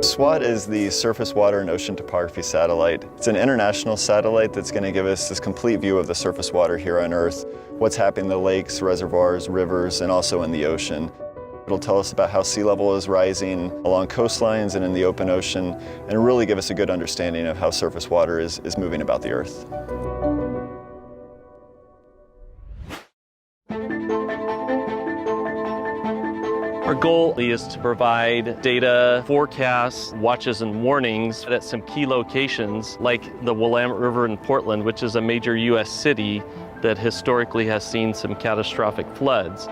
SWOT is the Surface Water and Ocean Topography Satellite. It's an international satellite that's going to give us this complete view of the surface water here on Earth, what's happening in the lakes, reservoirs, rivers, and also in the ocean. It'll tell us about how sea level is rising along coastlines and in the open ocean, and really give us a good understanding of how surface water is moving about the Earth. Our goal is to provide data, forecasts, watches, and warnings at some key locations like the Willamette River in Portland, which is a major U.S. city that historically has seen some catastrophic floods.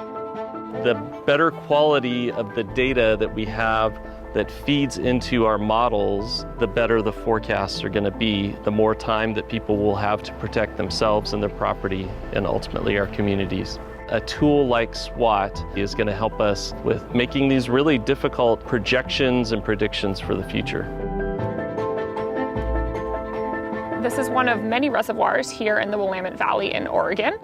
The better quality of the data that we have that feeds into our models, the better the forecasts are going to be, the more time that people will have to protect themselves and their property and ultimately our communities. A tool like SWOT is going to help us with making these really difficult projections and predictions for the future. This is one of many reservoirs here in the Willamette Valley in Oregon.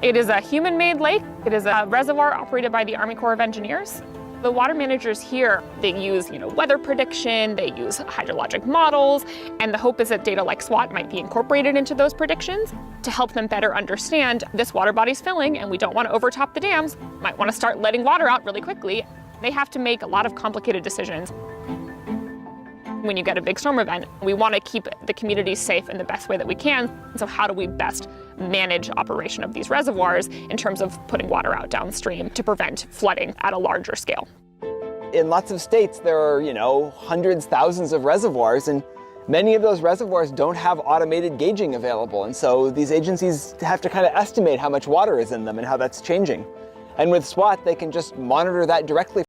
It is a human-made lake. It is a reservoir operated by the Army Corps of Engineers. The water managers here, they use weather prediction, they use hydrologic models, and the hope is that data like SWOT might be incorporated into those predictions to help them better understand this water body's filling and we don't want to overtop the dams, might want to start letting water out really quickly. They have to make a lot of complicated decisions. When you get a big storm event, we want to keep the community safe in the best way that we can. So how do we best manage operation of these reservoirs in terms of putting water out downstream to prevent flooding at a larger scale? In lots of states, there are, hundreds, thousands of reservoirs, and many of those reservoirs don't have automated gauging available. And so these agencies have to kind of estimate how much water is in them and how that's changing. And with SWOT, they can just monitor that directly.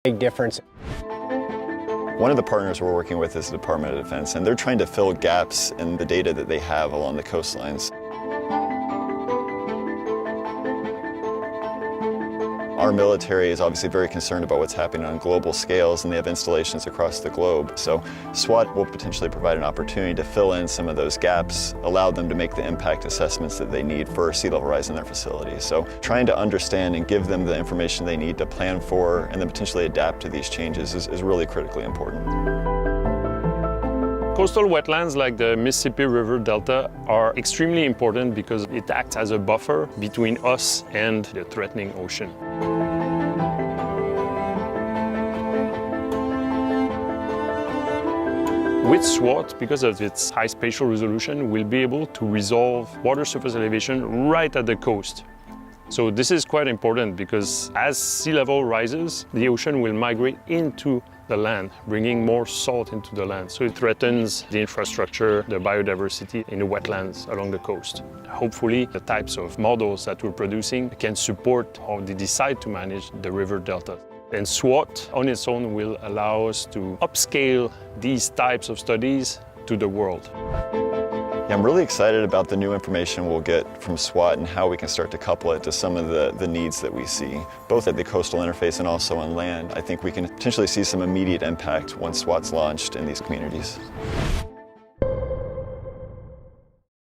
Big difference. One of the partners we're working with is the Department of Defense, and they're trying to fill gaps in the data that they have along the coastlines. Our military is obviously very concerned about what's happening on global scales, and they have installations across the globe. So SWOT will potentially provide an opportunity to fill in some of those gaps, allow them to make the impact assessments that they need for sea level rise in their facilities. So trying to understand and give them the information they need to plan for and then potentially adapt to these changes is really critically important. Coastal wetlands like the Mississippi River Delta are extremely important because it acts as a buffer between us and the threatening ocean. With SWOT, because of its high spatial resolution, we'll be able to resolve water surface elevation right at the coast. So this is quite important because as sea level rises, the ocean will migrate into the land, bringing more salt into the land. So it threatens the infrastructure, the biodiversity in the wetlands along the coast. Hopefully, the types of models that we're producing can support how they decide to manage the river delta. And SWOT on its own will allow us to upscale these types of studies to the world. Yeah, I'm really excited about the new information we'll get from SWOT and how we can start to couple it to some of the needs that we see, both at the coastal interface and also on land. I think we can potentially see some immediate impact once SWOT's launched in these communities.